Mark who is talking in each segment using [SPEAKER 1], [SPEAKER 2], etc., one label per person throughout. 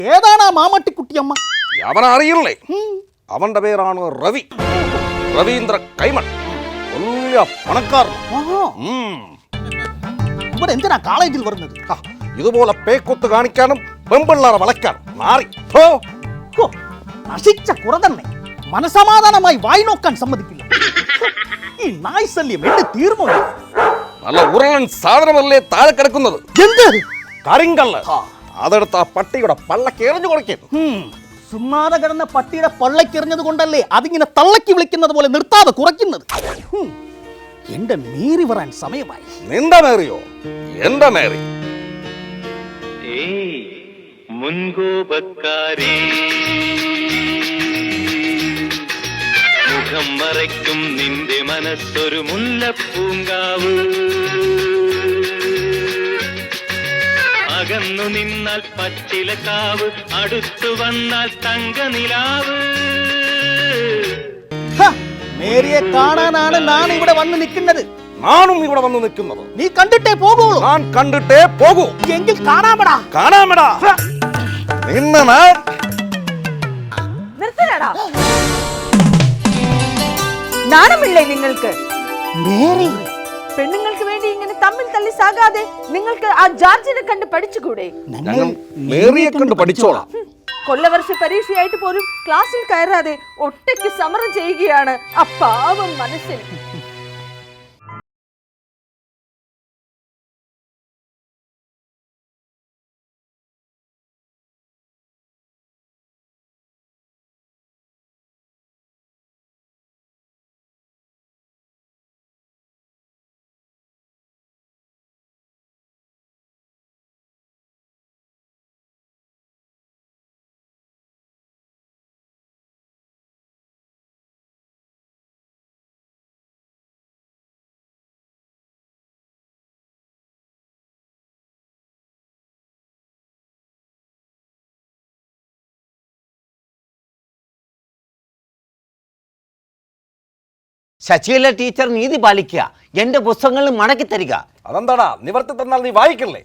[SPEAKER 1] ഏതാണ് ആ മാമട്ടിക്കുട്ടിയമ്മ?
[SPEAKER 2] അവനറിയില്ലേ? അവന്റെ പേരാണ് രവി, രവീന്ദ്ര കൈമൺ. വലിയ പണക്കാരൻ.
[SPEAKER 1] ഇവിടെ എന്തിനാ കോളേജിൽ വരുന്നത്?
[SPEAKER 2] ഇതുപോലെ പേക്കൊത്ത് കാണിക്കാനും പെമ്പിള്ളാറെ വളയ്ക്കാനും. മാറി
[SPEAKER 1] നശിച്ച കുറതന്നെ മനസമാധാനമായി വായി നോക്കാൻ സമ്മതിക്കില്ല. ഈ നായ് ശല്യം എന്നെ തീർന്നു.
[SPEAKER 2] നല്ല ഉരുളൻ സാധനമല്ലേ താഴെ കിടക്കുന്നത്?
[SPEAKER 1] എന്ത്
[SPEAKER 2] കരിങ്കല്ല്. അതെടുത്ത് ആ പട്ടിയുടെ പള്ളക്ക് എറിഞ്ഞു കൊടുക്കും.
[SPEAKER 1] സുമ്മാതെ കിടന്ന പട്ടിയുടെ പള്ളക്കെറിഞ്ഞത് കൊണ്ടല്ലേ അതിങ്ങനെ തള്ളക്കി വിളിക്കുന്നത് പോലെ നിർത്താതെ കുറയ്ക്കുന്നത്. എന്റെ മേരി വരാൻ സമയമായി.
[SPEAKER 2] നിന്റെ മേറിയോ? എന്റെ മേറി.
[SPEAKER 3] മുൻകോപക്കാരി മുഖം മറയ്ക്കും നിന്റെ മനസ്സൊരു മുല്ലപ്പൂങ്കാവ്. അകന്നു നിന്നാൽ പച്ചിലക്കാവ്, അടുത്തു വന്നാൽ തങ്കനിലാവ്.
[SPEAKER 1] മേരിയെ കാണാനാണ് ഞാൻ ഇവിടെ വന്ന് നിൽക്കുന്നത്.
[SPEAKER 2] ഞാനും ഇവിടെ വന്ന് നിൽക്കുന്നത്.
[SPEAKER 1] നീ കണ്ടിട്ടേ പോകുള്ളൂ.
[SPEAKER 2] ഞാൻ കണ്ടിട്ടേ പോകൂ.
[SPEAKER 1] എങ്കിൽ കാണാമടാ.
[SPEAKER 2] കാണാമടാ. നിന്നെ
[SPEAKER 4] നാണമില്ലേ നിങ്ങൾക്ക്?
[SPEAKER 1] മേരി,
[SPEAKER 4] പെണ്ണുങ്ങൾക്ക് വേണ്ടി ഇങ്ങനെ തമ്മിൽ തല്ലി സാകാതെ നിങ്ങൾക്ക് ആ ജോർജിനെ കണ്ട് പഠിച്ചുകൂടെ?
[SPEAKER 2] ഞങ്ങൾ മേരിയെ കണ്ട് പഠിച്ചോളാം.
[SPEAKER 4] കൊല്ലവർഷ പരീക്ഷയായിട്ട് പോലും ക്ലാസ്സിൽ കയറാതെ ഒറ്റയ്ക്ക് സമരം ചെയ്യുകയാണ് ആ പാവം മനസ്സിൽ.
[SPEAKER 5] ശശികല ടീച്ചർ നീതി പാലിക്കുക, എന്റെ പുസ്തകങ്ങൾ മടക്കി തരിക.
[SPEAKER 2] അതെന്താടാ? നിവർത്തി തന്നാൽ നീ വായിക്കില്ലേ?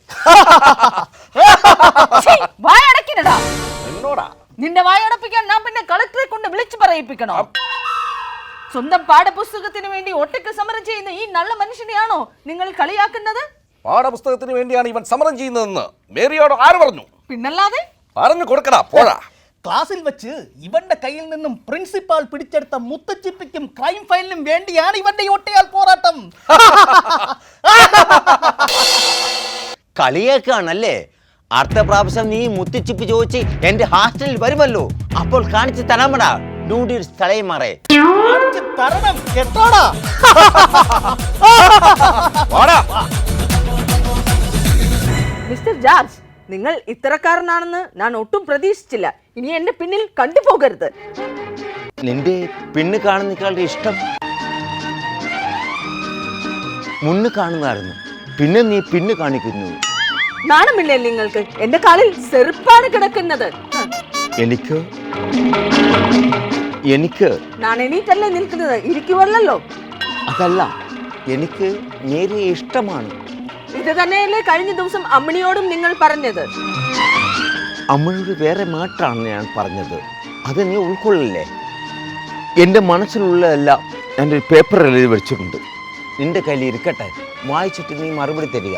[SPEAKER 2] എന്നോടാ?
[SPEAKER 4] നിന്റെ വായടപ്പിക്കാൻ ഞാൻ പിന്നെ കളക്ടറെ കൊണ്ട് വിളിച്ചു പറയിപ്പിക്കണോ? സ്വന്തം പാഠപുസ്തകത്തിന് വേണ്ടി ഒറ്റയ്ക്ക് സമരം ചെയ്യുന്ന ഈ നല്ല മനുഷ്യനെയാണോ നിങ്ങൾ കളിയാക്കുന്നത്?
[SPEAKER 2] പാഠപുസ്തകത്തിന് വേണ്ടിയാണ് ഇവൻ സമരം ചെയ്യുന്നതെന്ന് മേരിയോട് ആര് പറഞ്ഞു?
[SPEAKER 4] പിന്നല്ലാതെ
[SPEAKER 2] പറഞ്ഞു കൊടുക്കടാ. പോടാ.
[SPEAKER 1] ക്ലാസ്സിൽ വെച്ച് ഇവന്റെ കയ്യിൽ നിന്നും പ്രിൻസിപ്പാൾ പിടിച്ചെടുത്ത മുത്തച്ചിപ്പിക്കും ക്രൈം ഫയലിനും വേണ്ടിയാണ് ഇവന്റെ ഒറ്റയാൾ പോരാട്ടം.
[SPEAKER 5] കളിയേക്കാണല്ലേ? അടുത്ത പ്രാവശ്യം നീ മുത്തിച്ചിപ്പ് ചോദിച്ച് എന്റെ ഹാസ്റ്റലിൽ വരുമല്ലോ, അപ്പോൾ കാണിച്ചു തരാമടാ നൂഡിൽസ് തലയുമാറേ.
[SPEAKER 1] തരണം കേട്ടോടാ.
[SPEAKER 4] മിസ്റ്റർ ജോർജ്, നിങ്ങൾ ഇത്തരക്കാരനാണെന്ന് ഞാൻ ഒട്ടും പ്രതീക്ഷിച്ചില്ല. ഇനി എന്റെ പിന്നിൽ കണ്ടുപോകരുത്.
[SPEAKER 5] നിന്റെ പിണ്ണ് കാണുന്നേക്കാളുടെ ഇഷ്ടം മുന്ന് കാണുന്നതായിരുന്നു, പിന്നെ നീ പിന്ന് കാണിക്കുന്നു.
[SPEAKER 4] നാണമില്ലേ നിങ്ങൾക്ക്? എന്റെ കാലിൽ ചെറുപ്പാണ് കിടക്കുന്നത്.
[SPEAKER 5] എനിക്ക്
[SPEAKER 4] ഞാൻ എണീറ്റല്ലേ നിൽക്കുന്നത്, ഇരിക്കുവല്ലോ.
[SPEAKER 5] അതല്ല, എനിക്ക് നേരിയ ഇഷ്ടമാണ്.
[SPEAKER 4] ഇത് തന്നെയല്ലേ കഴിഞ്ഞ ദിവസം അമ്മിണിയോടും നിങ്ങൾ പറഞ്ഞത്?
[SPEAKER 5] അമ്മയോട് വേറെ മാറ്റാണ് ഞാൻ പറഞ്ഞത്, അത് നീ ഉൾക്കൊള്ളില്ലേ? എൻ്റെ മനസ്സിലുള്ളതെല്ലാം ഞാൻ ഒരു പേപ്പറിൽ എഴുതി വെച്ചിട്ടുണ്ട്, നിന്റെ കയ്യിൽ ഇരിക്കട്ടെ, വായിച്ചിട്ട് നീ മറുപടി തരിക.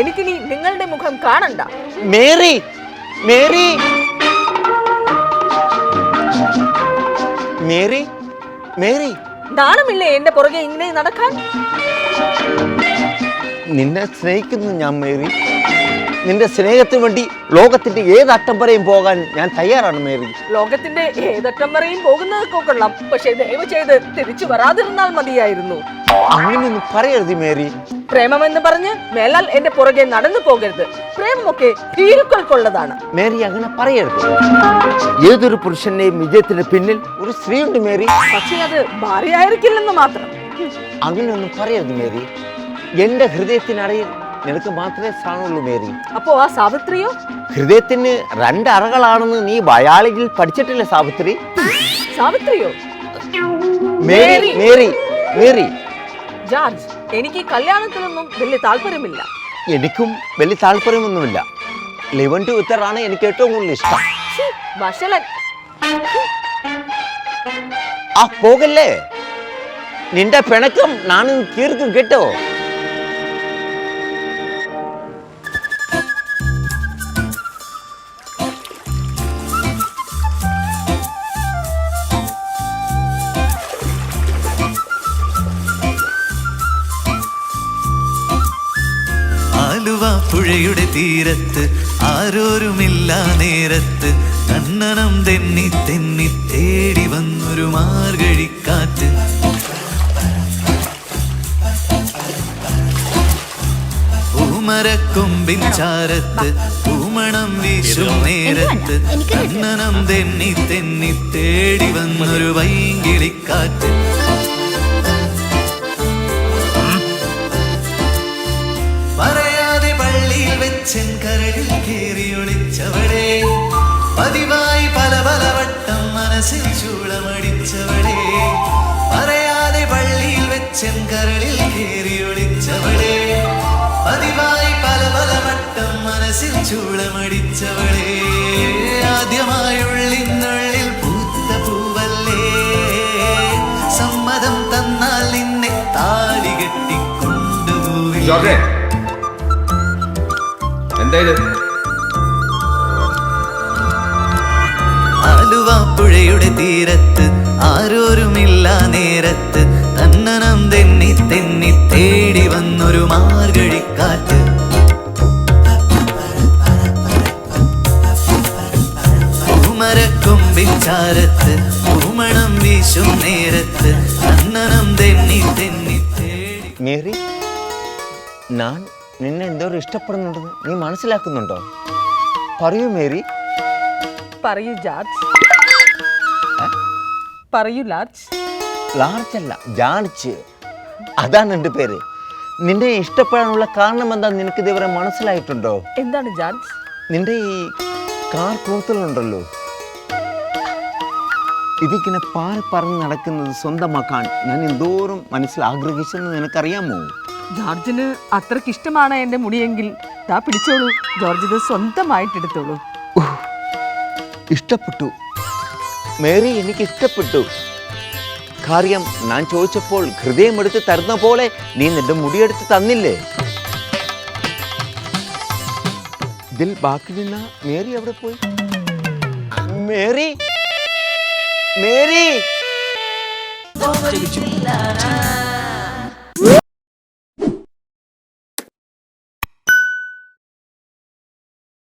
[SPEAKER 4] എനിക്കിനി നിങ്ങളുടെ മുഖം കാണണ്ട.
[SPEAKER 5] മേരി, മേരി, മേരി, മേരി,
[SPEAKER 4] നാണമില്ലേ എന്റെ പുറകെ ഇങ്ങനെ നടക്കാൻ?
[SPEAKER 5] നിന്നെ സ്നേഹിക്കുന്നു ഞാൻ മേരി. നിന്റെ സ്നേഹത്തിന് വേണ്ടി ലോകത്തിന്റെ ഏതറ്റം വരെയും പോകാൻ ഞാൻ തയ്യാറാണ് മേരി.
[SPEAKER 4] ലോകത്തിന്റെ ഏതറ്റം വരെയും പോകുന്നതൊക്കെ കൊള്ളാം, പക്ഷെ ദയവ് ചെയ്ത് തിരിച്ചു വരാതിരുന്നാൽ മതിയായിരുന്നു.
[SPEAKER 5] അങ്ങനെയൊന്നും പറയരുത് മേരി.
[SPEAKER 4] പ്രേമമെന്ന് പറഞ്ഞ് മേലാൽ എന്റെ പുറകെ നടന്നു പോകരുത്. പ്രേമമൊക്കെ ഭീരുക്കൾക്കുള്ളതാണ്.
[SPEAKER 5] മേരി അങ്ങനെ പറയരുത്. ഏതൊരു പുരുഷന്റെയും വിജയത്തിന് പിന്നിൽ ഒരു സ്ത്രീയുണ്ട് മേരി.
[SPEAKER 4] പക്ഷെ അത് ഭാര്യയായിരിക്കില്ലെന്ന് മാത്രം.
[SPEAKER 5] അങ്ങനെയൊന്നും പറയരുത് മേരി. എന്റെ ഹൃദയത്തിനടയിൽ നിനക്ക് മാത്രമേ സ്ഥാനമുള്ളൂ മേരി.
[SPEAKER 4] അപ്പോ ആ സാവിത്രിയോ?
[SPEAKER 5] ഹൃദയത്തിന് രണ്ട് അറകളാണെന്ന് നീ ബയാളജിയിൽ പഠിച്ചിട്ടില്ലേ സാവിത്രി?
[SPEAKER 4] സാവിത്രിയോ?
[SPEAKER 5] Mary Mary Mary.
[SPEAKER 4] ജോർജ്, എനിക്ക് ഈ കല്യാണത്തിലൊന്നും വലിയ താല്പര്യമില്ല.
[SPEAKER 5] എനിക്കും വലിയ താല്പര്യമൊന്നുമില്ല. 11 to ഉത്തറാണ് എനിക്ക് ഏറ്റവും കൂടുതൽ ഇഷ്ടം.
[SPEAKER 4] ശ്ശി, വഷളൻ.
[SPEAKER 5] ആ പോകല്ലേ, നിന്റെ പിണക്കം നാനും തീർക്കും കേട്ടോ.
[SPEAKER 6] ആലുവ പുഴയുടെ തീരത്ത് ആരോരുമില്ല നേരത്ത് കണ്ണനം തെന്നി തെന്നി തേടി വന്നൊരു മാർഗഴിക്കാറ്റ്. പൂമരക്കൊമ്പിൻ ചാരത്ത് പൂമണം വീശും നേരത്ത് കണ്ണനം തെന്നി തെന്നി തേടി വന്നൊരു വൈകിളിക്കാറ്റ്. പറയാതെ പള്ളിയിൽ വെച്ചൻ കരടിൽ കേറി ഒളിച്ചവളെ, പതിവായി പല പല വട്ടം മനസ്സിൽ ചൂളമടിച്ചവളെ. പറയാതെ പള്ളിയിൽ വെച്ചൻ കരടിൽ കേറി ഒളിച്ചവളെ, പതിവായി പല പല വട്ടം മനസ്സിൽ ചൂളമടിച്ചവളെ. ആദ്യമായുള്ളിനുള്ളിൽ പൂത്ത പൂവല്ലേ, സമ്മതം തന്നാൽ നിന്നെ താലി കെട്ടിക്കൊണ്ടുപോയി. ആലുവ പുഴയുടെ തീരത്ത് ആരോരുമില്ല നേരത്ത് തന്നനം തെന്നി തെന്നി തേടി വന്നൊരു മാർഗഴിക്കാറ്റ്. പൂമരക്കൊമ്പിൻ ചാരത്ത് പൂമണം വീശും നേരത്ത് തന്നനം തെന്നി തെന്നി തേടി.
[SPEAKER 5] മേരി, ഞാൻ നിന്നെ എന്തോരം ഇഷ്ടപ്പെടുന്നുണ്ടെന്ന് നീ മനസ്സിലാക്കുന്നുണ്ടോ? പറയൂ മേരി.
[SPEAKER 4] പറയൂ ജോർജ്, പറയൂ ലാർജ്.
[SPEAKER 5] ലാർജ് അല്ല, ജാർജ്, അതാണ് എൻ്റെ പേര്. നിന്നെ ഇഷ്ടപ്പെടാനുള്ള കാരണം എന്താ നിനക്ക് ഇതുവരെ മനസ്സിലായിട്ടുണ്ടോ?
[SPEAKER 4] എന്താണ് ജോർജ്?
[SPEAKER 5] നിന്റെ ഈ കാർ കൂത്തലുണ്ടല്ലോ, ഇതിങ്ങനെ പാറി പറന്ന് നടക്കുന്നത് സ്വന്തമാക്കാൻ ഞാൻ എന്തോരം മനസ്സിൽ ആഗ്രഹിച്ചെന്ന് നിനക്കറിയാമോ?
[SPEAKER 4] ജോർജിന് അത്രയ്ക്ക് ഇഷ്ടമാണ് എൻ്റെ മുടിയെങ്കിൽ താ പിടിച്ചോളൂ ജോർജ്, ഇത് സ്വന്തമായിട്ടെടുത്തോളൂ.
[SPEAKER 5] ഇഷ്ടപ്പെട്ടു മേരി, എനിക്ക് ഇഷ്ടപ്പെട്ടു. കാര്യം ഞാൻ ചോദിച്ചപ്പോൾ ഹൃദയമെടുത്ത് തരുന്ന പോലെ നീ നിന്റെ മുടിയെടുത്ത് തന്നില്ലേ? ഇതിൽ ബാക്കി നിന്ന മേരി എവിടെ പോയി? Mary, Mary.